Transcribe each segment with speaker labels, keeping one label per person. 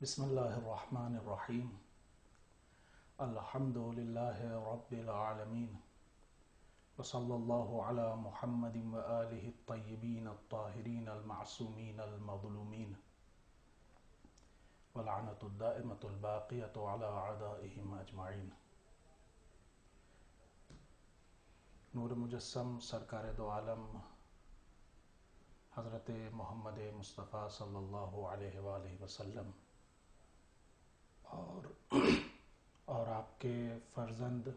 Speaker 1: بسم اللہ الرحمن الرحیم الحمد للہ رب العالمین وصلی اللہ علی محمد وآلہ الطیبین الطاہرین المعصومین المظلومین واللعنۃ الدائمۃ الباقیۃ علی اعدائہم اجمعین۔ نور مجسم سرکار دو عالم حضرت محمد مصطفیٰ صلی اللہ علیہ وآلہ وسلم اور آپ کے فرزند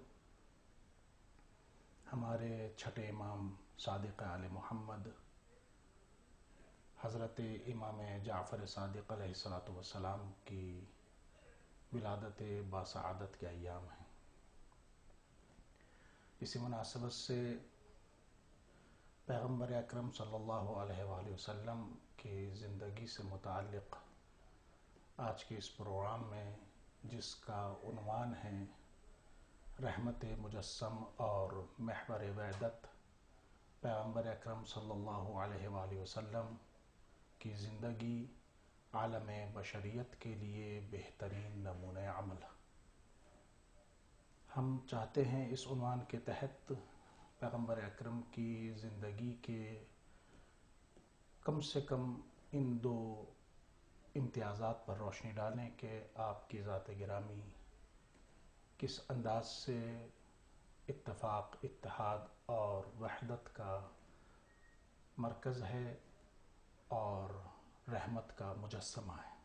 Speaker 1: ہمارے چھٹے امام صادق آل محمد حضرت امام جعفر صادق علیہ الصلاۃ والسلام کی ولادت باسعادت کے ایام ہیں۔ اسی مناسبت سے پیغمبر اکرم صلی اللہ علیہ وآلہ وسلم کی زندگی سے متعلق آج کے اس پروگرام میں، جس کا عنوان ہے رحمت مجسم اور محور وحدت، پیغمبر اکرم صلی اللہ علیہ وآلہ وسلم کی زندگی عالم بشریت کے لیے بہترین نمونہ عمل۔ ہم چاہتے ہیں اس عنوان کے تحت پیغمبر اکرم کی زندگی کے کم سے کم ان دو امتیازات پر روشنی ڈالیں کہ آپ کی ذات گرامی کس انداز سے اتفاق، اتحاد اور وحدت کا مرکز ہے اور رحمت کا مجسمہ ہے،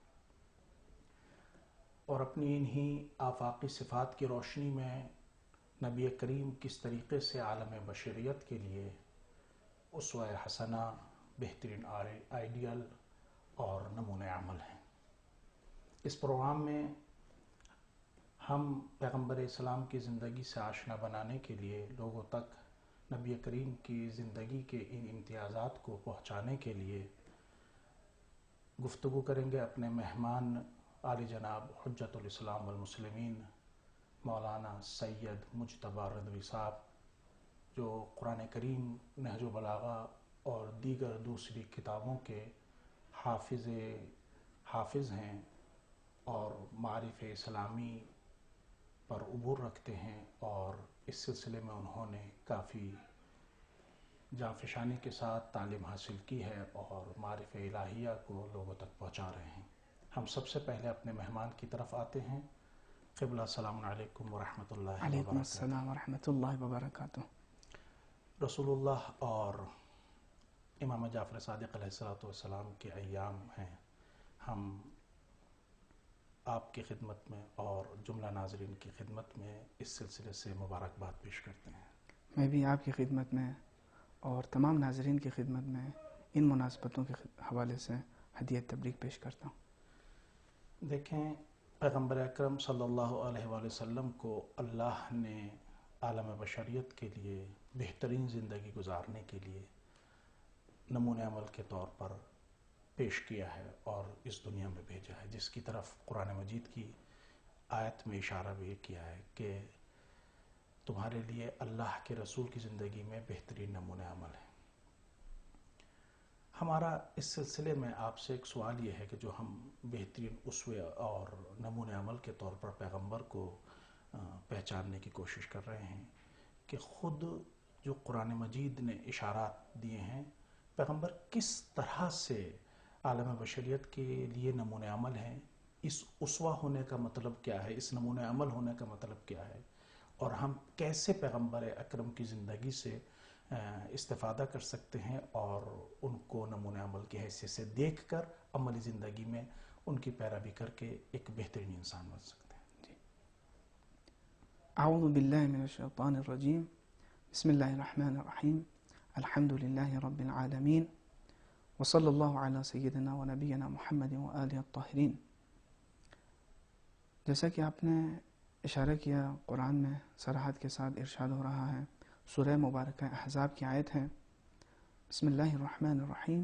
Speaker 1: اور اپنی انہی آفاقی صفات کی روشنی میں نبی کریم کس طریقے سے عالم بشریت کے لیے اسوہ حسنہ، بہترین آئیڈیل اور نمونہ عمل ہیں۔ اس پروگرام میں ہم پیغمبر اسلام کی زندگی سے آشنا بنانے کے لیے لوگوں تک نبی کریم کی زندگی کے ان امتیازات کو پہنچانے کے لیے گفتگو کریں گے اپنے مہمان عالی جناب حجت الاسلام والمسلمین مولانا سید مجتبی رضوی صاحب، جو قرآن کریم، نہج و بلاغہ اور دیگر دوسری کتابوں کے حافظ ہیں اور معارف اسلامی پر عبور رکھتے ہیں، اور اس سلسلے میں انہوں نے کافی جانفشانی کے ساتھ تعلیم حاصل کی ہے اور معارف الہیہ کو لوگوں تک پہنچا رہے ہیں۔ ہم سب سے پہلے اپنے مہمان کی طرف آتے ہیں۔ قبلہ السلام علیکم ورحمۃ اللہ وبرکاتہ۔
Speaker 2: علیکم السلام ورحمۃ اللہ وبرکاتہ۔
Speaker 1: رسول اللہ اور امام جعفر صادق علیہ الصلاۃ والسلام کے ایام ہیں۔ ہم آپ کی خدمت میں اور جملہ ناظرین کی خدمت میں اس سلسلے سے مبارکباد پیش کرتے ہیں۔
Speaker 2: میں بھی آپ کی خدمت میں اور تمام ناظرین کی خدمت میں ان مناسبتوں کے حوالے سے ہدیہ تبریک پیش کرتا ہوں۔
Speaker 1: دیکھیں، پیغمبر اکرم صلی اللہ علیہ وآلہ وسلم کو اللہ نے عالم بشریت کے لیے بہترین زندگی گزارنے کے لیے نمونہ عمل کے طور پر پیش کیا ہے اور اس دنیا میں بھیجا ہے، جس کی طرف قرآن مجید کی آیت میں اشارہ بھی کیا ہے کہ تمہارے لیے اللہ کے رسول کی زندگی میں بہترین نمونہ عمل ہے۔ ہمارا اس سلسلے میں آپ سے ایک سوال یہ ہے کہ جو ہم بہترین اسوے اور نمونہ عمل کے طور پر پیغمبر کو پہچاننے کی کوشش کر رہے ہیں کہ خود جو قرآن مجید نے اشارات دیے ہیں، پیغمبر کس طرح سے عالم بشریت کے لیے نمونہ عمل ہیں، اس اسوہ ہونے کا مطلب کیا ہے، اس نمونہ عمل ہونے کا مطلب کیا ہے، اور ہم کیسے پیغمبر اکرم کی زندگی سے استفادہ کر سکتے ہیں اور ان کو نمونہ عمل کی حیثیت سے دیکھ کر عملی زندگی میں ان کی پیروی کر کے ایک بہترین انسان بن سکتے ہیں۔
Speaker 2: اعوذ باللہ من الشیطان الرجیم، بسم اللہ الرحمن الرحیم، الحمد للہ رب العالمین، وصلی اللہ علی سیدنا و نبینا محمد و آلہ الطاہرین۔ جیسا کہ آپ نے اشارہ کیا، قرآن میں صراحت کے ساتھ ارشاد ہو رہا ہے، سورہ مبارکہ احزاب کی آیت ہے، بسم اللہ الرحمن الرحیم،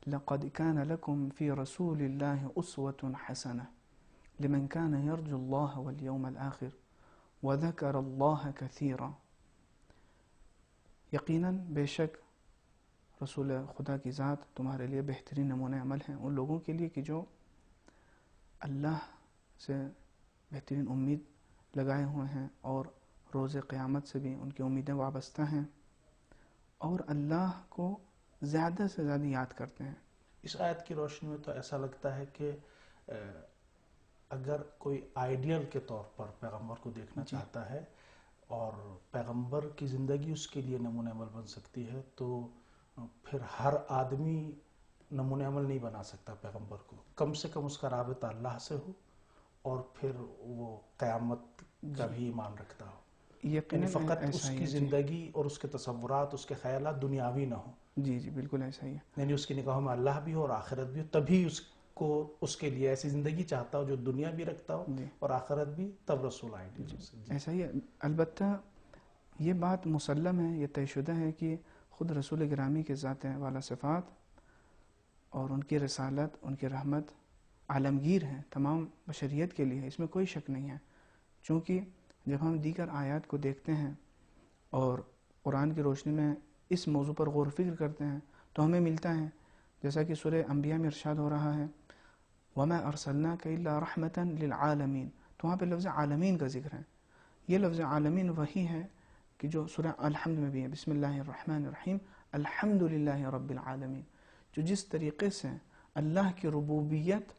Speaker 2: لقد كان لكم في رسول الله أسوة حسنة لمن كان يرجو الله واليوم الآخر وذكر الله كثيرا۔ یقیناً بے شک رسول خدا کی ذات تمہارے لیے بہترین نمونہ عمل ہیں، ان لوگوں کے لیے کہ جو اللہ سے بہترین امید لگائے ہوئے ہیں اور روز قیامت سے بھی ان کی امیدیں وابستہ ہیں اور اللہ کو زیادہ سے زیادہ یاد کرتے ہیں۔
Speaker 1: اس آیت کی روشنی میں تو ایسا لگتا ہے کہ اگر کوئی آئیڈیل کے طور پر پیغمبر کو دیکھنا چاہتا ہے اور پیغمبر کی زندگی اس کے لیے نمونہ عمل بن سکتی ہے، تو پھر ہر آدمی نمونہ عمل نہیں بنا سکتا پیغمبر کو۔ کم سے کم اس کا رابطہ اللہ سے ہو اور پھر وہ قیامت کا بھی ایمان رکھتا ہو، یعنی فقط اس کی زندگی اور اس کے تصورات، اس کے خیالات دنیاوی نہ ہوں۔
Speaker 2: جی جی بالکل ایسا ہی ہے،
Speaker 1: یعنی اس کی نگاہوں میں اللہ بھی ہو اور آخرت بھی ہو، تبھی اس کے لیے ایسی زندگی چاہتا ہو جو دنیا بھی رکھتا ہو اور آخرت بھی، تب رسول آئے گی۔
Speaker 2: ایسا ہی ہے۔ البتہ یہ بات مسلم ہے، یہ طے شدہ ہے کہ خود رسول گرامی کے ذات والا صفات اور ان کی رسالت، ان کی رحمت عالمگیر ہیں، تمام بشریت کے لیے، اس میں کوئی شک نہیں ہے۔ چونکہ جب ہم دیگر آیات کو دیکھتے ہیں اور قرآن کی روشنی میں اس موضوع پر غور و فکر کرتے ہیں تو ہمیں ملتا ہے، جیسا کہ سورہ انبیاء میں ارشاد ہو رہا ہے وَمَا أَرْسَلْنَاكَ إِلَّا رَحْمَةً لِلْعَالَمِينَ، تو وہاں پہ لفظ عالمین کا ذکر ہے۔ یہ لفظ عالمین وہی ہے کہ جو سورہ الحمد میں بھی ہے، بسم اللہ الرحمن الرحیم الحمد للہ رب العالمین، جو جس طریقے سے اللہ کی ربوبیت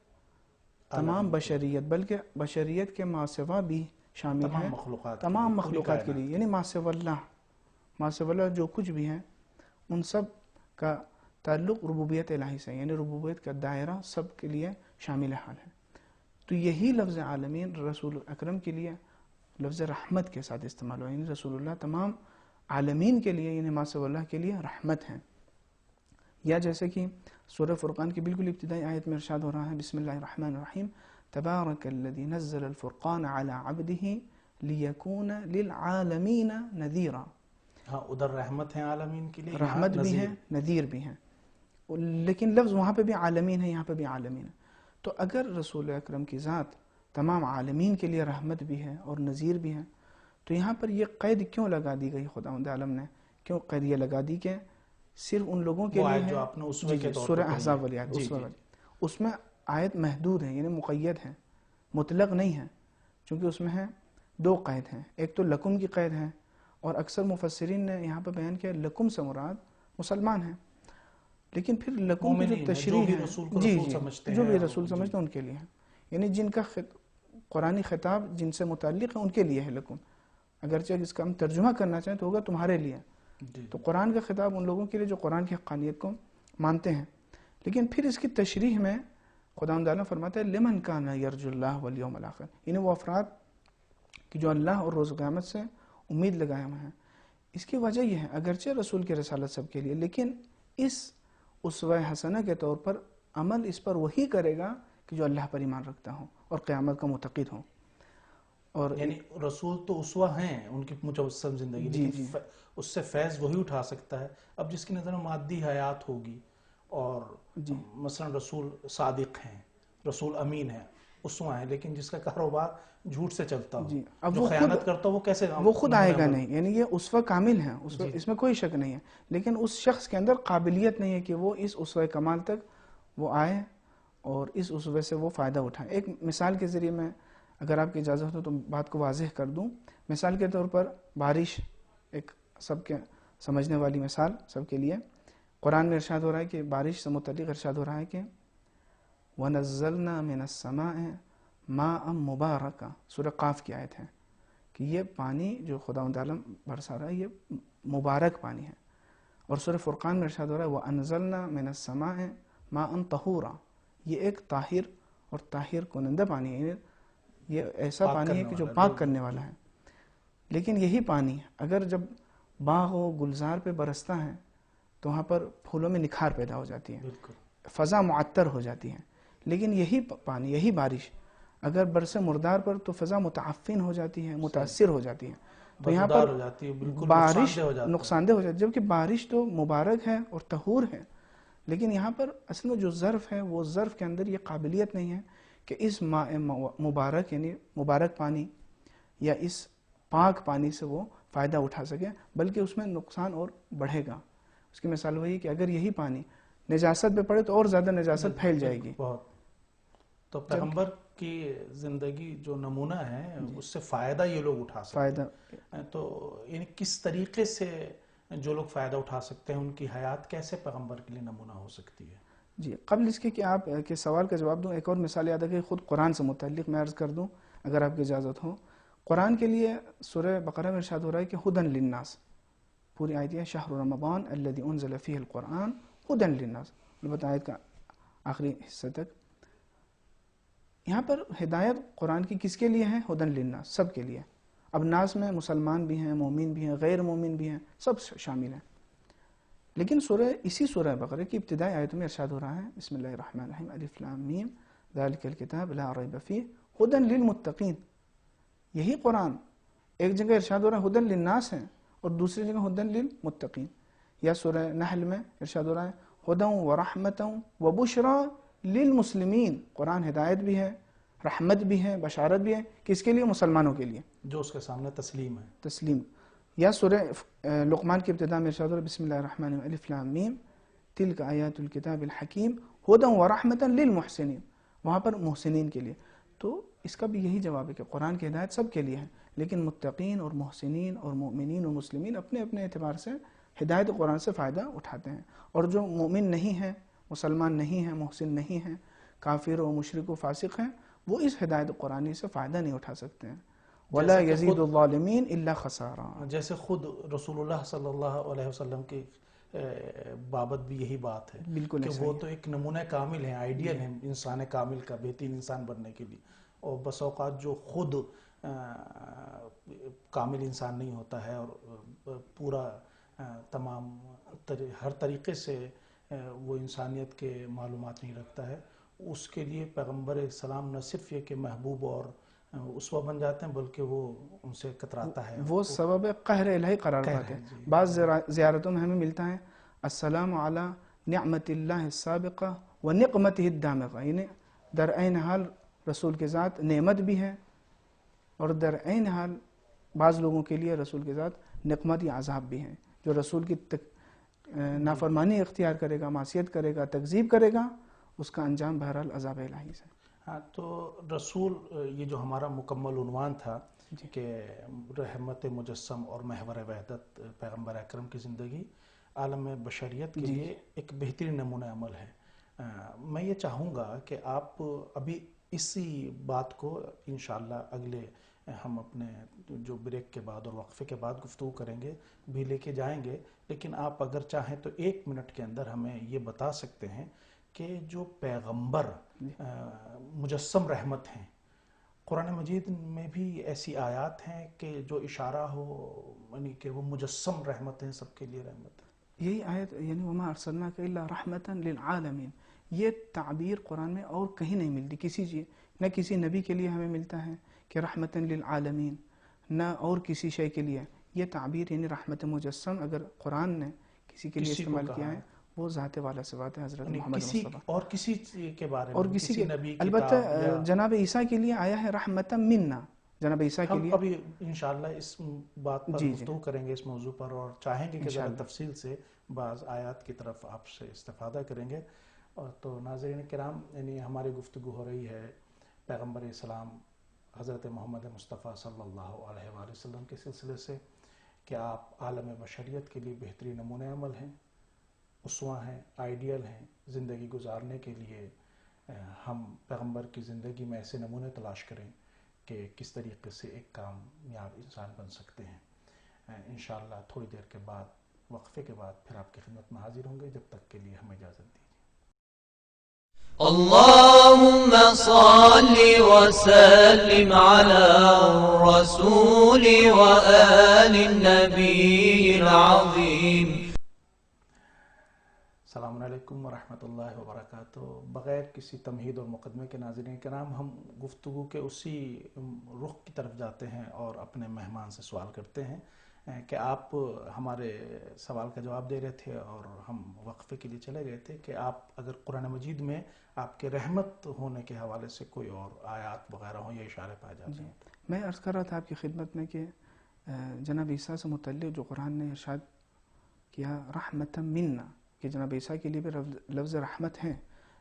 Speaker 2: تمام بشریت، بلکہ بشریت کے ما سوا بھی شامل ہے، تمام مخلوقات کے لیے، یعنی ما سوا اللہ جو کچھ بھی ہے ان سب کا تعلق ربوبیت الہی سے، یعنی ربوبیت کا دائرہ سب کے لیے شامل حال ہے۔ تو یہی لفظ عالمین رسول اکرم کے لیے لفظ رحمت کے ساتھ استعمال ہوا، یعنی رسول اللہ تمام عالمین کے لیے، یعنی ما سوا اللہ کے لیے رحمت ہیں۔ یا جیسے کہ سورہ فرقان کی بالکل ابتدائی آیت میں ارشاد ہو رہا ہے بسم اللہ الرحمن الرحیم تبارک الذی نزل الفرقان علی عبدہ لیکون للعالمین نذیرا۔
Speaker 1: ہاں، ادھر رحمت ہے عالمین کے لیے،
Speaker 2: رحمت بھی ہے، نذیر بھی ہے، لیکن لفظ وہاں پہ بھی عالمین ہے، یہاں پہ بھی عالمین ہے۔ تو اگر رسول اکرم کی ذات تمام عالمین کے لیے رحمت بھی ہے اور نذیر بھی ہے، تو یہاں پر یہ قید کیوں لگا دی گئی خداوند عالم نے؟ کیوں قید یہ لگا دی کہ صرف ان لوگوں کے لیے ہے؟ سورہ احزاب والی آیت، اس میں آیت محدود ہے، یعنی مقید ہے، مطلق نہیں ہے، چونکہ اس میں ہے دو قید ہیں، ایک تو لکم کی قید ہے، اور اکثر مفسرین نے یہاں پر بیان کیا لکم سے مراد مسلمان ہیں، لیکن پھر لکم کی جو تشریح ہے، جو بھی رسول سمجھتے ہیں ان کے لیے ہے، یعنی جن کا قرآنی خطاب جن سے متعلق ہے ان کے لیے ہے لکم، اگرچہ اس کا ہم ترجمہ کرنا چاہیں تو ہوگا تمہارے لیے۔ تو قرآن کا خطاب ان لوگوں کے لیے جو قرآن کی حقانیت کو مانتے ہیں، لیکن پھر اس کی تشریح میں خداوند تعالیٰ فرماتا ہے لمن کان یرجو اللہ والیوم الآخر، یعنی وہ افراد کہ جو اللہ اور روز قیامت سے امید لگائے ہوئے ہیں۔ اس کی وجہ یہ ہے اگرچہ رسول کی رسالت سب کے لیے، لیکن اس اسوہ حسنہ کے طور پر عمل اس پر وہی کرے گا کہ جو اللہ پر ایمان رکھتا ہو اور قیامت کا معتقد ہو۔ اور
Speaker 1: یعنی رسول تو اسوہ ہیں ان کی مجسم زندگی، لیکن اس سے فیض وہی اٹھا سکتا ہے اب جس کی نظر میں مادی حیات ہوگی، اور مثلا رسول صادق ہیں، رسول امین ہیں، اسوہ ہیں، لیکن جس کا کاروبار جھوٹ سے چلتا ہو، جو خیانت کرتا ہو، وہ کیسے
Speaker 2: وہ خود آئے گا نہیں، یعنی یہ اسوہ کامل ہے، اس میں کوئی شک نہیں ہے، لیکن اس شخص کے اندر قابلیت نہیں ہے کہ وہ اس اسوہ کمال تک وہ آئے اور اس اسوہ سے وہ فائدہ اٹھائے۔ ایک مثال کے ذریعے میں اگر آپ کی اجازت ہو تو بات کو واضح کر دوں۔ مثال کے طور پر بارش، ایک سب کے سمجھنے والی مثال سب کے لیے، قرآن میں ارشاد ہو رہا ہے کہ بارش سے متعلق ارشاد ہو رہا ہے کہ وَنَزَّلْنَا مِنَ السَّمَاءِ مَاءً مُبَارَكًا، سورہ قاف کی آیت ہے کہ یہ پانی جو خداوند تعالیٰ برسا رہا ہے یہ مبارک پانی ہے۔ اور سورہ فرقان میں ارشاد ہو رہا ہے وَأَنزَلْنَا مِنَ السَّمَاءِ مَاءً طَهُورًا، یہ ایک طاہر اور طاہر کنندہ پانی ہے، یہ ایسا پانی ہے کہ جو پاک کرنے والا ہے۔ لیکن یہی پانی اگر جب باغ و گلزار پہ برستا ہے تو وہاں پر پھولوں میں نکھار پیدا ہو جاتی ہے، فضا معطر ہو جاتی ہے، لیکن یہی پانی، یہی بارش اگر برسے مردار پر تو فضا متعفن ہو جاتی ہے، متاثر ہو جاتی ہے، تو یہاں پر بارش نقصان دہ ہو جاتی ہے، جبکہ بارش تو مبارک ہے اور طہور ہے، لیکن یہاں پر اصل میں جو ظرف ہے وہ ظرف کے اندر یہ قابلیت نہیں ہے کہ اس ماء مبارک یعنی مبارک پانی یا اس پاک پانی سے وہ فائدہ اٹھا سکے، بلکہ اس میں نقصان اور بڑھے گا۔ اس کی مثال وہی کہ اگر یہی پانی نجاست پہ پڑے تو اور زیادہ نجاست پھیل جائے گی،
Speaker 1: تو پیغمبر کی زندگی جو نمونہ ہے اس سے فائدہ یہ لوگ اٹھا سکتے ہیں، تو یعنی کس طریقے سے جو لوگ فائدہ اٹھا سکتے ہیں، ان کی حیات کیسے پیغمبر کے لیے نمونہ ہو سکتی ہے؟
Speaker 2: جی، قبل اس کے کہ آپ کے سوال کا جواب دوں، ایک اور مثال یاد ہے کہ خود قرآن سے متعلق میں عرض کر دوں اگر آپ کی اجازت ہو۔ قرآن کے لیے سورہ بقرہ میں ارشاد ہو رہا ہے کہ ہدی للناس، پوری آیت ہے شہر رمضان الذی انزل فیہ القرآن ہدی للناس، البتہ آیت کا آخری حصہ تک۔ یہاں پر ہدایت قرآن کی کس کے لیے ہے؟ ہدی للناس، سب کے لیے۔ اب ناس میں مسلمان بھی ہیں، مومن بھی ہیں، غیر مومن بھی ہیں، سب شامل ہیں۔ لیکن اسی سورہ بقرہ کی ابتدائی آیتوں میں ارشاد ہو رہا ہے بسم اللہ الرحمن الرحیم الف لام میم ذالک الکتاب لا ریب فیہ ہدی للمتقین۔ یہی قرآن ایک جگہ ارشاد ہو رہا ہے ہدی للناس ہے اور دوسری جگہ ہدی للمتقین۔ یا سورہ نحل میں ارشاد ہو رہا ہے ہدی ورحمۃ وبشری للمسلمین، قرآن ہدایت بھی ہے، رحمت بھی ہے، بشارت بھی ہے، کس کے لیے؟ مسلمانوں کے لیے،
Speaker 1: جو اس کے سامنے تسلیم ہے۔
Speaker 2: تسلیم۔ یا سورہ لقمان کی ابتدا میں ارشاد ہو رہا ہے بسم اللہ الرحمن الرحیم الف لام میم تلک آیات الکتاب الحکیم ہدی ورحمۃ للمحسنین، وہاں پر محسنین کے لیے۔ تو اس کا بھی یہی جواب ہے کہ قرآن کی ہدایت سب کے لیے ہے، لیکن متقین اور محسنین اور مؤمنین اور مسلمین اپنے اپنے اعتبار سے ہدایت قرآن سے فائدہ اٹھاتے ہیں، اور جو مومن نہیں ہیں، مسلمان نہیں ہیں، محسن نہیں ہیں، کافر و مشرک و فاسق ہیں، وہ اس ہدایت قرآنی سے فائدہ نہیں اٹھا سکتے ہیں۔ وَلَا يَزِيدُ الظَّالِمِينَ إِلَّا خَسَارًا۔
Speaker 1: جیسے خود رسول اللہ صلی اللہ علیہ وسلم کی بابت بھی یہی بات ہے
Speaker 2: بالکل
Speaker 1: کہ وہ تو ایک نمونہ کامل ہیں، آئیڈیل ہیں انسان کامل کا، بہترین انسان بننے کے لیے، اور بس اوقات جو خود کامل انسان نہیں ہوتا ہے اور پورا تمام ہر طریقے سے وہ انسانیت کے معلومات نہیں رکھتا ہے، اس کے لیے پیغمبر السلام نہ صرف یہ کہ محبوب اور اسوہ بن جاتے ہیں بلکہ وہ ان سے کتراتا ہے،
Speaker 2: وہ سبب قہر الہی قرار پاتے ہیں۔ بعض زیارتوں میں ہمیں ملتا ہے السلام علی نعمت اللہ السابقہ و نقمتہ الدامغہ، یعنی در عین حال رسول کے ذات نعمت بھی ہے اور در عین حال بعض لوگوں کے لیے رسول کے ذات نقمت یا عذاب بھی ہیں۔ جو رسول کی نافرمانی اختیار کرے گا، معصیت کرے گا، تکذیب کرے گا، اس کا انجام بہرحال عذاب الہی سے۔
Speaker 1: ہاں، تو رسول یہ جو ہمارا مکمل عنوان تھا کہ رحمت مجسم اور محور وحدت پیغمبر اکرم کی زندگی عالم بشریت کے لیے ایک بہترین نمونہ عمل ہے۔ میں یہ چاہوں گا کہ آپ ابھی اسی بات کو انشاءاللہ اگلے ہم اپنے جو بریک کے بعد اور وقفے کے بعد گفتگو کریں گے بھی لے کے جائیں گے، لیکن آپ اگر چاہیں تو 1 منٹ کے اندر ہمیں یہ بتا سکتے ہیں کہ جو پیغمبر مجسم رحمت ہیں، قرآن مجید میں بھی ایسی آیات ہیں کہ جو اشارہ ہو یعنی کہ وہ مجسم رحمت ہیں، سب کے لیے رحمت ہے؟
Speaker 2: یہی آیت یعنی وما ارسلناک الا رحمتا للعالمین، یہ تعبیر قرآن میں اور کہیں نہیں ملتی، کسی چیز نہ کسی نبی کے لیے ہمیں ملتا ہے کہ رحمتا للعالمین، نہ اور کسی شے کے لیے یہ تعبیر یعنی رحمت مجسم اگر قرآن نے کسی کے لیے استعمال کیا ہے وہ ذات والا صفات ہے حضرت محمد مصطفیٰ،
Speaker 1: اور کسی کے بارے میں
Speaker 2: اور کسی کے البتہ جناب عیسیٰ کے لیے آیا ہے رحمتا منا، جناب عیسیٰ کے لیے۔
Speaker 1: ہم ابھی انشاءاللہ اس بات پر گفتگو کریں گے، اس موضوع پر، اور چاہیں گے کہ ذرا تفصیل سے بعض آیات کی طرف آپ سے استفادہ کریں گے۔ اور تو ناظرین کرام، یعنی ہماری گفتگو ہو رہی ہے پیغمبر اسلام حضرت محمد مصطفیٰ صلی اللہ علیہ وآلہ وسلم کے سلسلے سے کہ آپ عالم بشریت کے لیے بہترین نمونہ عمل ہیں، اسوہ ہیں، آئیڈیل ہیں زندگی گزارنے کے لیے۔ ہم پیغمبر کی زندگی میں ایسے نمونے تلاش کریں کہ کس طریقے سے ایک کامیاب انسان بن سکتے ہیں۔ انشاءاللہ تھوڑی دیر کے بعد، وقفے کے بعد پھر آپ کی خدمت میں حاضر ہوں گے، جب تک کے لیے ہمیں اجازت دیجیے۔
Speaker 3: اللهم صل وسلم على الرسول وآل النبي العظيم۔
Speaker 1: السلام علیکم ورحمۃ اللہ وبرکاتہ۔ بغیر کسی تمہید اور مقدمے کے ناظرین کرام، ہم گفتگو کے اسی رخ کی طرف جاتے ہیں اور اپنے مہمان سے سوال کرتے ہیں کہ آپ ہمارے سوال کا جواب دے رہے تھے اور ہم وقفے کے لیے چلے گئے تھے کہ آپ اگر قرآن مجید میں آپ کے رحمت ہونے کے حوالے سے کوئی اور آیات وغیرہ ہوں یا اشارے پائے جاتے ہیں۔
Speaker 2: میں عرض کر رہا تھا آپ کی خدمت میں کہ جناب عیسیٰ سے متعلق جو قرآن نے ارشاد کیا رحمتا منا، کہ جناب عیسیٰ کے لیے بھی لفظ رحمت ہیں،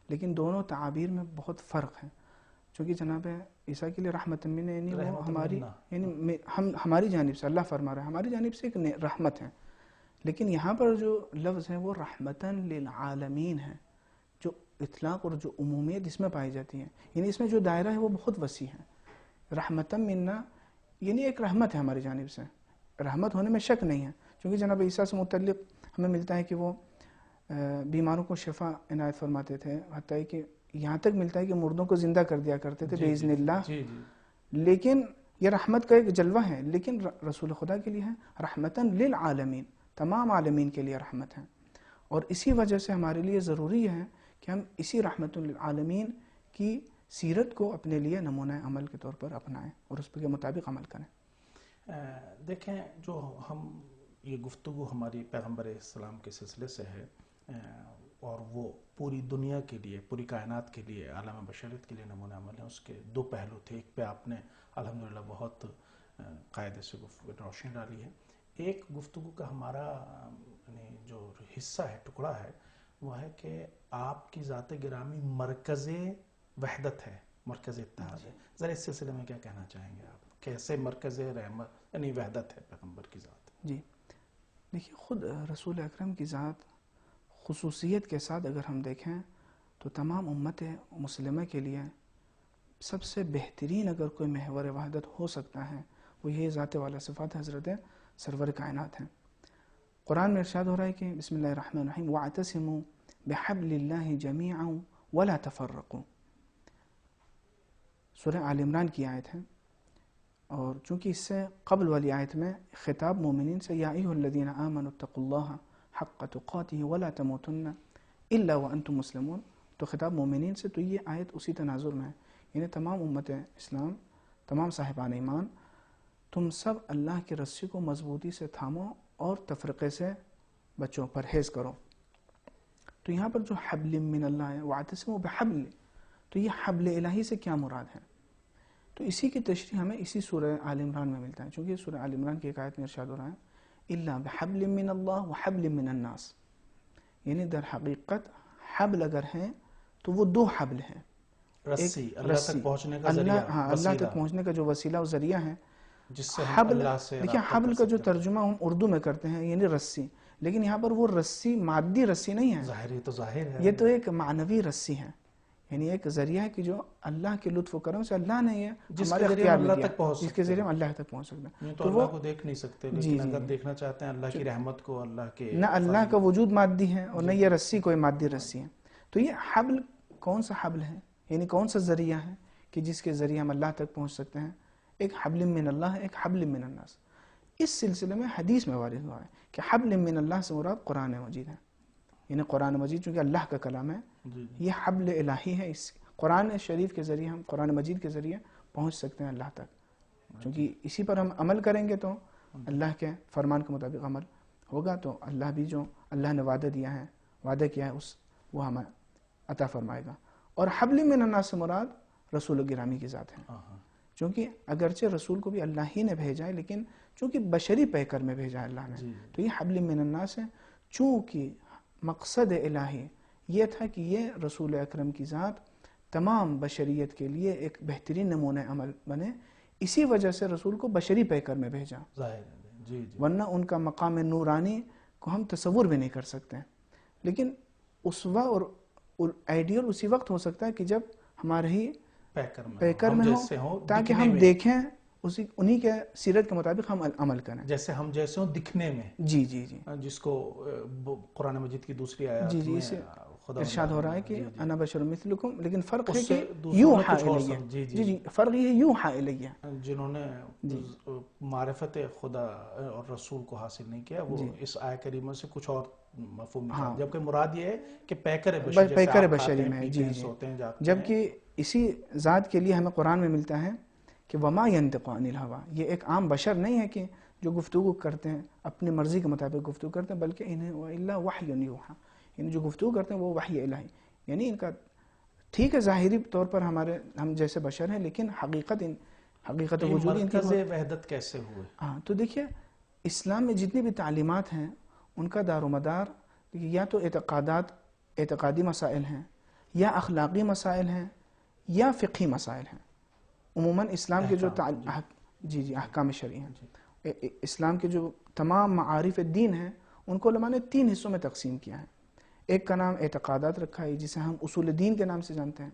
Speaker 2: لیکن دونوں تعابیر میں بہت فرق ہے۔ چونکہ جناب عیسیٰ کے لیے رحمت من یعنی وہ ہماری یعنی ہماری جانب سے اللہ فرما رہا ہے ہماری جانب سے ایک رحمت ہے، لیکن یہاں پر جو لفظ ہے وہ رحمتاً للعالمین ہے، جو اطلاق اور جو عمومیت اس میں پائی جاتی ہے، یعنی اس میں جو دائرہ ہے وہ بہت وسیع ہے۔ رحمتاً منا یعنی ایک رحمت ہے ہماری جانب سے، رحمت ہونے میں شک نہیں ہے، چونکہ جناب عیسیٰ سے متعلق ہمیں ملتا ہے کہ وہ بیماروں کو شفا عنایت فرماتے تھے، حتیٰ کہ یہاں تک ملتا ہے کہ مردوں کو زندہ کر دیا کرتے تھے بِإِذْنِ اللہ۔ لیکن یہ رحمت کا ایک جلوہ ہے، لیکن رسول خدا کے لیے ہے رحمتاً للعالمین، تمام عالمین کے لیے رحمت ہے، اور اسی وجہ سے ہمارے لیے ضروری ہے کہ ہم اسی رحمت للعالمین کی سیرت کو اپنے لیے نمونہ عمل کے طور پر اپنائیں اور اس کے مطابق عمل کریں۔
Speaker 1: دیکھیں، جو ہم یہ گفتگو ہماری پیغمبر اسلام کے سلسلے سے ہے، اور وہ پوری دنیا کے لیے، پوری کائنات کے لیے، عالم بشریت کے لیے نمونہ عمل ہے، اس کے دو پہلو تھے۔ ایک پہ آپ نے الحمدللہ بہت قاعدے سے روشنی ڈالی ہے۔ ایک گفتگو کا ہمارا یعنی جو حصہ ہے، ٹکڑا ہے، وہ ہے کہ آپ کی ذات گرامی مرکز وحدت ہے، مرکز اتحاد ہے۔ ذرا اس سلسلے میں کیا کہنا چاہیں گے آپ؟ کیسے مرکز رحمت یعنی وحدت ہے پیغمبر کی ذات؟
Speaker 2: جی دیکھیے، خود رسول اکرم کی ذات خصوصیت کے ساتھ اگر ہم دیکھیں تو تمام امت مسلمہ کے لیے سب سے بہترین اگر کوئی محور وحدت ہو سکتا ہے وہ یہ ذات والا صفات حضرت سرور کائنات ہیں۔ قرآن میں ارشاد ہو رہا ہے کہ بسم اللہ الرحمن الرحیم وَاعْتَصِمُوا بِحَبْلِ اللَّهِ جَمِيعًا وَلَا تَفَرَّقُوا، سورہ آل عمران کی آیت ہے، اور چونکہ اس سے قبل والی آیت میں خطاب مومنین سے یا ایھا الذین آمنوا اتقوا اللہ حق تقاتہ ولا تموتن الا وانتم مسلمون، تو خطاب مومنین سے، تو یہ آیت اسی تناظر میں ہے، یعنی تمام امت اسلام، تمام صاحبان ایمان، تم سب اللہ کی رسی کو مضبوطی سے تھامو اور تفرقے سے بچو، پرہیز کرو۔ تو یہاں پر جو حبل من اللہ ہے، واعتصموا بحبل، تو یہ حبل الہی سے کیا مراد ہے؟ تو اسی کی تشریح ہمیں اسی سورہ آل عمران میں ملتا ہے، چونکہ سورہ آل عمران کی ایک آیت میں ارشاد ہو رہا ہے الا بحبل من اللہ وحبل من الناس، یعنی در حقیقت حبل اگر ہیں تو وہ دو حبل ہیں،
Speaker 1: رسی، اللہ تک پہنچنے کا ذریعہ،
Speaker 2: ہاں اللہ تک پہنچنے کا جو وسیلہ و ذریعہ ہے،
Speaker 1: جس سے
Speaker 2: حبل۔
Speaker 1: اللہ سے
Speaker 2: دیکھیں حبل کا جو ترجمہ ہم اردو میں کرتے ہیں یعنی رسی، لیکن یہاں پر وہ رسی مادی رسی نہیں ہے،
Speaker 1: ظاہر ہے، تو ظاہر ہے،
Speaker 2: یہ تو ایک معنوی رسی ہے، یعنی ایک ذریعہ ہے کہ جو اللہ کے لطف و کرم سے اللہ نے یہ ہمارے اختیار میں دیا، جس کے ذریعے ہم اللہ تک پہنچ سکتے ہیں۔
Speaker 1: تو اللہ کو دیکھ نہیں سکتے، لیکن اگر دیکھنا چاہتے ہیں اللہ کی رحمت کو، اللہ کے،
Speaker 2: نہ اللہ کا وجود مادی ہے اور نہ یہ رسی کوئی مادی رسی ہے، تو یہ حبل کون سا حبل ہے، یعنی کون سا ذریعہ ہے کہ جس کے ذریعے ہم اللہ تک پہنچ سکتے ہیں؟ ایک حبل من اللہ ہے، ایک حبل من الناس۔ اس سلسلے میں حدیث میں وارد ہوا ہے کہ حبل من اللہ سے مراد قرآن مجید ہے، یعنی قرآن مجید چونکہ اللہ کا کلام ہے، یہ حبل الہی ہے، اس قرآن شریف کے ذریعے ہم قرآن مجید کے ذریعے پہنچ سکتے ہیں اللہ تک، چونکہ اسی پر ہم عمل کریں گے تو اللہ کے فرمان کے مطابق عمل ہوگا، تو اللہ بھی جو اللہ نے وعدہ دیا ہے، وعدہ کیا ہے، وہ ہمیں عطا فرمائے گا۔ اور حبل من الناس سے مراد رسول گرامی کی ذات ہے، چونکہ اگرچہ رسول کو بھی اللہ ہی نے بھیجا ہے، لیکن چونکہ بشری پیکر میں بھیجا ہے اللہ نے، تو یہ حبل من الناس ہے، چونکہ مقصد الہی یہ تھا کہ یہ رسول اکرم کی ذات تمام بشریت کے لیے ایک بہترین نمونہ عمل بنے، اسی وجہ سے رسول کو بشری پیکر میں بھیجا، ورنہ ان کا مقام نورانی کو ہم تصور بھی نہیں کر سکتے۔ لیکن اسوہ اور آئیڈیل اسی وقت ہو سکتا ہے کہ جب ہمارے ہی پیکر میں ہو، تاکہ ہم دیکھیں انہی کے سیرت کے مطابق ہم عمل کریں،
Speaker 1: جیسے ہم جیسے ہوں دکھنے میں،
Speaker 2: جی جی جی،
Speaker 1: جس کو قرآن مجید کی دوسری آیات میں
Speaker 2: ارشاد ہو رہا ہے کہ انا بشر مثلکم، لیکن فرق ہے کہ یوحا الیہ، جی جی، فرق یہ ہے یوحا الیہ،
Speaker 1: جنہوں نے معرفت خدا اور رسول کو حاصل نہیں کیا وہ اس آیت کریمہ سے کچھ اور مفہوم نکالتے ہیں، جبکہ مراد یہ ہے کہ پیکر بشری میں، جی جی،
Speaker 2: جبکہ اسی ذات کے لیے ہمیں قرآن میں ملتا ہے کہ وما ينطق عن الهوى، یہ ایک عام بشر نہیں ہے کہ جو گفتگو کرتے ہیں اپنی مرضی کے مطابق گفتگو کرتے ہیں، بلکہ انہیں الا وحی یوحى، یعنی جو گفتگو کرتے ہیں وہ وحی الہی، یعنی ان کا ٹھیک ہے ظاہری طور پر ہم جیسے بشر ہیں، لیکن حقیقت وجودی ان
Speaker 1: کی وحدت کیسے ہوئے؟
Speaker 2: ہاں، تو دیکھیے اسلام میں جتنی بھی تعلیمات ہیں ان کا دار و مدار یا تو اعتقادی مسائل ہیں، یا اخلاقی مسائل ہیں، یا فقہی مسائل ہیں. عموماً اسلام کے جو احکام شرعی ہیں، اسلام کے جو تمام معارف دین ہیں ان کو علماء نے 3 حصوں میں تقسیم کیا ہے. ایک کا نام اعتقادات رکھا ہے جسے ہم اصول دین کے نام سے جانتے ہیں.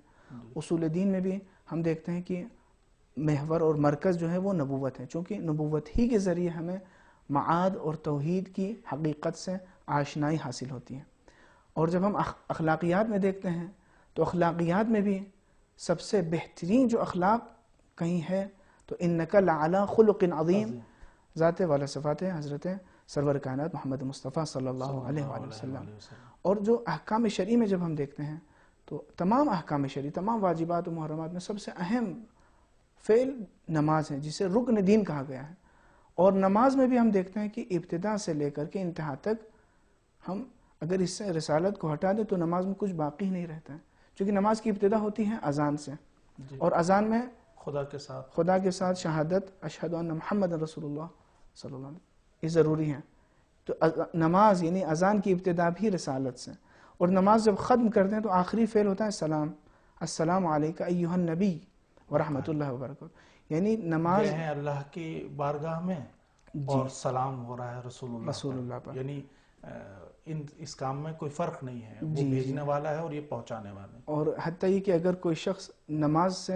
Speaker 2: اصول دین میں بھی ہم دیکھتے ہیں کہ محور اور مرکز جو ہے وہ نبوت ہے، چونکہ نبوت ہی کے ذریعے ہمیں معاد اور توحید کی حقیقت سے آشنائی حاصل ہوتی ہے. اور جب ہم اخلاقیات میں دیکھتے ہیں تو اخلاقیات میں بھی سب سے بہترین جو اخلاق کہیں ہے تو انک لعلی خلق عظیم، ذات والا صفات ہے حضرت سرور کائنات محمد مصطفیٰ صلی اللہ علیہ وآلہ وسلم. اور جو احکام شرعی میں جب ہم دیکھتے ہیں تو تمام احکام شرعی، تمام واجبات و محرمات میں سب سے اہم فعل نماز ہے جسے رکن دین کہا گیا ہے. اور نماز میں بھی ہم دیکھتے ہیں کہ ابتدا سے لے کر کے انتہا تک ہم اگر اس سے رسالت کو ہٹا دیں تو نماز میں کچھ باقی نہیں رہتا ہے، چونکہ نماز کی ابتدا ہوتی ہے اذان سے، اور اذان میں خدا کے ساتھ شہادت اشہد ان محمد رسول اللہ صلی اللہ علیہ وسلم یہ ضروری ہے. تو نماز یعنی اذان کی ابتدا بھی رسالت سے. اور نماز جب ختم کرتے ہیں تو آخری فعل ہوتا ہے سلام، السلام علیکہ ایہا النبی ورحمۃ اللہ وبرکاتہ. یعنی نماز
Speaker 1: یہ ہے اللہ کی بارگاہ میں اور سلام ہو رہا ہے رسول اللہ پر. یعنی اس کام میں کوئی فرق نہیں ہے، وہ بھیجنے والا ہے اور یہ پہنچانے والا ہے.
Speaker 2: اور حتیٰ یہ کہ اگر کوئی شخص نماز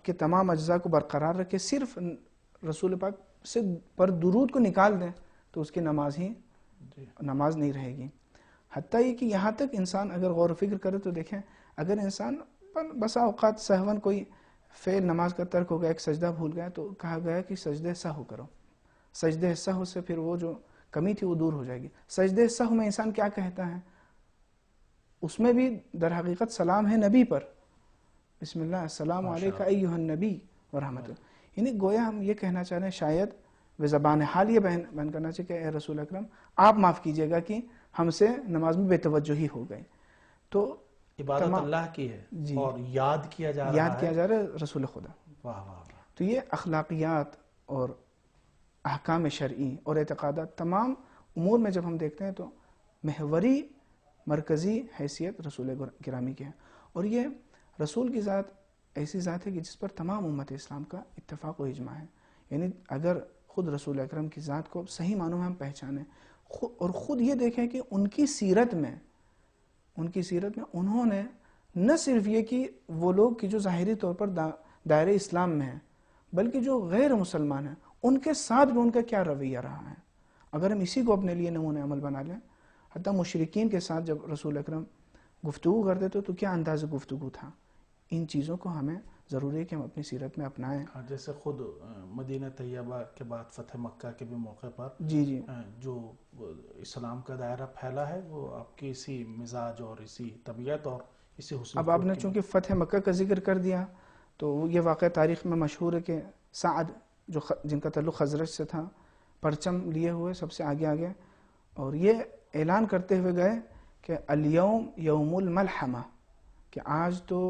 Speaker 2: کے تمام اجزاء کو برقرار رکھے، صرف رسول پاک سے پر درود کو نکال دیں تو اس کی نماز نہیں رہے گی. حتیٰ یہ کہ یہاں تک انسان اگر غور و فکر کرے تو دیکھیں، اگر انسان بسا اوقات سہون کوئی فعل نماز کا ترک ہو گیا، ایک سجدہ بھول گیا، تو کہا گیا کہ سجدہ سہو کرو. سجدہ سہو سے پھر وہ جو کمی تھی وہ دور ہو جائے گی. سجدہ سہو میں انسان کیا کہتا ہے؟ اس میں بھی در حقیقت سلام ہے نبی پر، بسم اللہ السلام علیکہ ایہا النبی ورحمۃ اللہ. یعنی گویا ہم یہ کہنا چاہ رہے ہیں، شاید وہ زبان حال یہ بیان کرنا چاہیے کہ اے رسول اکرم آپ معاف کیجئے گا کہ ہم سے نماز میں بے توجہی ہو گئی. تو
Speaker 1: عبادت اللہ کی ہے اور یاد کیا جا رہا ہے
Speaker 2: رسول خدا.
Speaker 1: واہ واہ.
Speaker 2: تو یہ اخلاقیات اور احکام شرعی اور اعتقادات تمام امور میں جب ہم دیکھتے ہیں تو محوری مرکزی حیثیت رسول گرامی کی ہے. اور یہ رسول کی ذات ایسی ذات ہے کہ جس پر تمام امت اسلام کا اتفاق و اجماع ہے. یعنی اگر خود رسول اکرم کی ذات کو صحیح معنوں میں ہم پہچانیں اور خود یہ دیکھیں کہ ان کی سیرت میں انہوں نے نہ صرف یہ کہ وہ لوگ کی جو ظاہری طور پر دائرہ اسلام میں ہیں، بلکہ جو غیر مسلمان ہیں ان کے ساتھ بھی ان کا کیا رویہ رہا ہے. اگر ہم اسی کو اپنے لیے نمونہ عمل بنا لیں، حتیٰ مشرکین کے ساتھ جب رسول اکرم گفتگو کرتے تو کیا انداز گفتگو تھا. ان چیزوں کو ہمیں ضروری ہے کہ ہم اپنی سیرت میں اپنائیں.
Speaker 1: جیسے خود مدینہ طیبہ کے بعد فتح مکہ کے بھی موقع پر جو اسلام کا دائرہ پھیلا ہے وہ آپ کی اسی مزاج اور اسی طبیعت اور اسی حسن.
Speaker 2: اب آپ نے چونکہ فتح مکہ کا ذکر کر دیا تو یہ واقعہ تاریخ میں مشہور ہے کہ سعد جن کا تعلق خزرج سے تھا، پرچم لیے ہوئے سب سے آگے اور یہ اعلان کرتے ہوئے گئے کہ الیوم یوم الملحمہ، کہ آج تو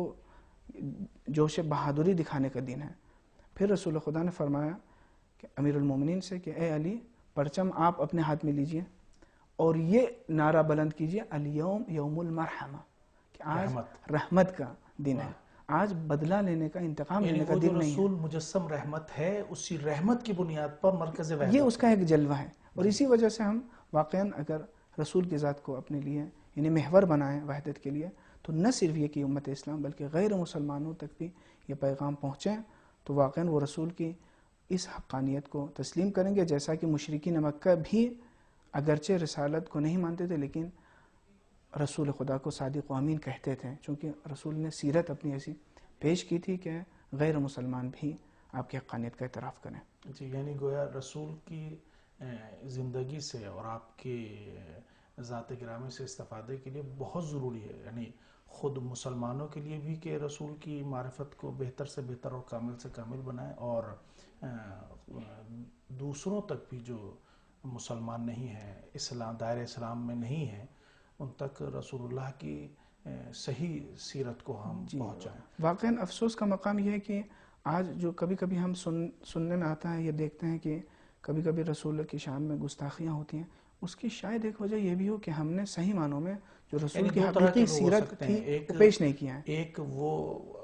Speaker 2: جوش بہادری دکھانے کا دن ہے. پھر رسول خدا نے فرمایا کہ امیر المومنین سے کہ اے علی پرچم آپ اپنے ہاتھ میں لیجئے اور یہ نعرہ بلند کیجئے الیوم یوم المرحمہ، کہ آج رحمت کا دن ہے، آج بدلہ لینے کا، انتقام لینے کا دن نہیں ہے.
Speaker 1: رسول مجسم رحمت ہے، اسی رحمت کی بنیاد پر مرکز وحدت
Speaker 2: یہ اس کا ایک جلوہ ہے. اور اسی وجہ سے ہم واقعاً اگر رسول کی ذات کو اپنے لیے یعنی محور بنائیں وحدت کے لیے تو نہ صرف یہ کہ امت اسلام بلکہ غیر مسلمانوں تک بھی یہ پیغام پہنچیں تو واقعاً وہ رسول کی اس حقانیت کو تسلیم کریں گے. جیسا کہ مشرکین مکہ بھی اگرچہ رسالت کو نہیں مانتے تھے لیکن رسول خدا کو صادق و امین کہتے تھے، چونکہ رسول نے سیرت اپنی ایسی پیش کی تھی کہ غیر مسلمان بھی آپ کی حقانیت کا اعتراف کریں.
Speaker 1: یعنی گویا رسول کی زندگی سے اور آپ کی ذات گرامی سے استفادے کے لیے بہت ضروری ہے، یعنی خود مسلمانوں کے لیے بھی کہ رسول کی معرفت کو بہتر سے بہتر اور کامل سے کامل بنائیں، اور دوسروں تک بھی جو مسلمان نہیں ہیں، دائرہ اسلام میں نہیں ہیں، ان تک رسول اللہ کی صحیح سیرت کو ہم پہنچائیں.
Speaker 2: واقعاً افسوس کا مقام یہ ہے کہ آج جو کبھی کبھی ہم سننے میں آتا ہے، یہ دیکھتے ہیں کہ کبھی کبھی رسول کی شان میں گستاخیاں ہوتی ہیں. اس کی شاید ایک وجہ یہ بھی ہو کہ ہم نے صحیح معنوں میں جو رسول
Speaker 1: یعنی
Speaker 2: کی
Speaker 1: دو طرح کے
Speaker 2: حقیقی
Speaker 1: لوگ ہو
Speaker 2: سیرت
Speaker 1: سکتے
Speaker 2: تھی
Speaker 1: ہیں،
Speaker 2: وہ پیش نہیں کیا ہے.
Speaker 1: ایک وہ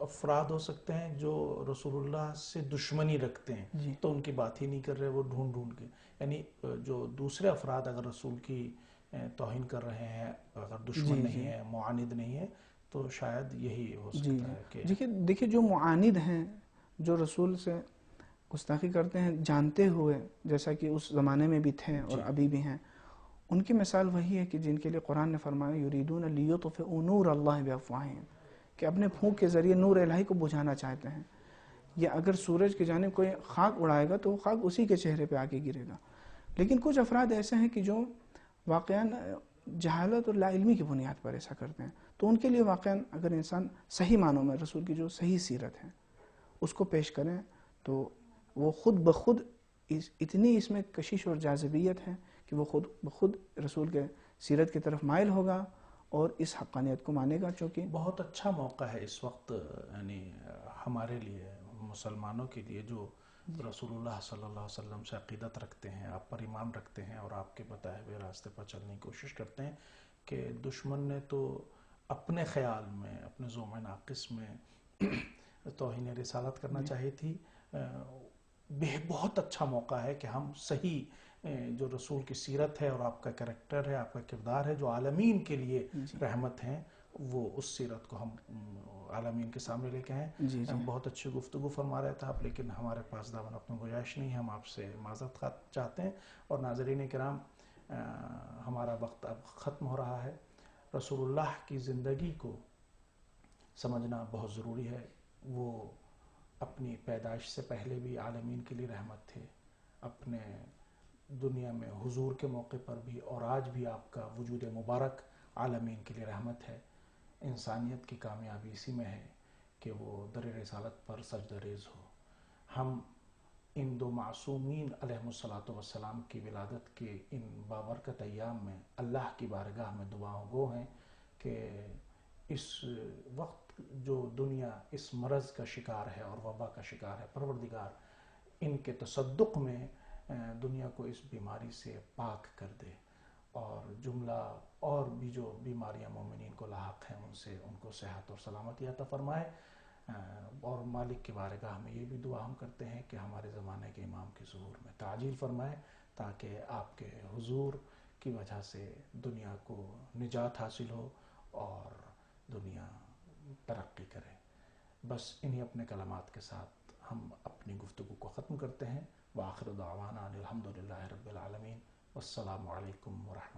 Speaker 1: افراد ہو سکتے ہیں جو رسول اللہ سے دشمنی رکھتے ہیں
Speaker 2: جی
Speaker 1: تو ان کی بات ہی نہیں کر رہے، وہ ڈھونڈ ڈھونڈ کے، یعنی جو دوسرے افراد اگر رسول کی توہین کر رہے ہیں، اگر دشمن نہیں ہے، معاند نہیں ہے، تو شاید یہی ہو سکتا ہے کہ
Speaker 2: دیکھیے جو معاند ہیں، جو رسول سے گستاخی کرتے ہیں جانتے ہوئے، جیسا کہ اس زمانے میں بھی تھے اور ابھی بھی ہیں، ان کی مثال وہی ہے کہ جن کے لیے قرآن نے فرمایا یریدون لیطفئوا نور اللہ بافواہہم، کہ اپنے پھونک کے ذریعے نور الہی کو بجھانا چاہتے ہیں. یا اگر سورج کی جانب کوئی خاک اڑائے گا تو وہ خاک اسی کے چہرے پہ آ کے گرے گا. لیکن کچھ افراد ایسے ہیں کہ جو واقعاً جہالت اور لا علمی کی بنیاد پر ایسا کرتے ہیں، تو ان کے لیے واقعاً اگر انسان صحیح معنوں میں رسول کی جو صحیح سیرت ہے اس کو پیش کریں تو وہ خود بخود اتنی اس میں کشش اور جاذبیت ہے کہ وہ خود بخود رسول کے سیرت کی طرف مائل ہوگا اور اس حقانیت کو مانے گا. چونکہ
Speaker 1: بہت اچھا موقع ہے اس وقت، یعنی ہمارے لیے، مسلمانوں کے لیے جو رسول اللہ صلی اللہ علیہ وسلم سے عقیدت رکھتے ہیں، آپ پر ایمان رکھتے ہیں اور آپ کے بتائے ہوئے راستے پر چلنے کی کوشش کرتے ہیں، کہ دشمن نے تو اپنے خیال میں، اپنے ذوق ناقص میں توہین رسالت کرنا چاہی تھی. بہت اچھا موقع ہے کہ ہم صحیح جو رسول کی سیرت ہے اور آپ کا کریکٹر ہے، آپ کا کردار ہے، جو عالمین کے لیے رحمت ہیں، وہ اس سیرت کو ہم عالمین کے سامنے لے کے آئیں. بہت اچھی گفتگو فرما رہے تھے آپ، لیکن ہمارے پاس دامن اپنا گنجائش نہیں ہے، ہم آپ سے معذرت چاہتے ہیں. اور ناظرین کرام، ہمارا وقت اب ختم ہو رہا ہے. رسول اللہ کی زندگی کو سمجھنا بہت ضروری ہے. وہ اپنی پیدائش سے پہلے بھی عالمین کے لیے رحمت تھے، اپنے دنیا میں حضور کے موقع پر بھی، اور آج بھی آپ کا وجود مبارک عالمین کے لیے رحمت ہے. انسانیت کی کامیابی اسی میں ہے کہ وہ در رسالت پر سجدہ ریز ہو. ہم ان دو معصومین علیہم الصلاۃ والسلام کی ولادت کے ان بابرکت ایام میں اللہ کی بارگاہ میں دعاؤں گو ہیں کہ اس وقت جو دنیا اس مرض کا شکار ہے اور وبا کا شکار ہے، پروردگار ان کے تصدق میں دنیا کو اس بیماری سے پاک کر دے، اور جملہ اور بھی جو بیماریاں مومنین کو لاحق ہیں ان کو صحت اور سلامتی عطا فرمائے. اور مالک کی بارگاہ میں یہ بھی دعا ہم کرتے ہیں کہ ہمارے زمانے کے امام کے ظہور میں تعجیل فرمائے، تاکہ آپ کے حضور کی وجہ سے دنیا کو نجات حاصل ہو اور دنیا ترقی کرے. بس انہی اپنے کلمات کے ساتھ ہم اپنی گفتگو کو ختم کرتے ہیں. وآخر دعوانا الحمدللہ رب العالمین، والسلام علیکم ورحمۃ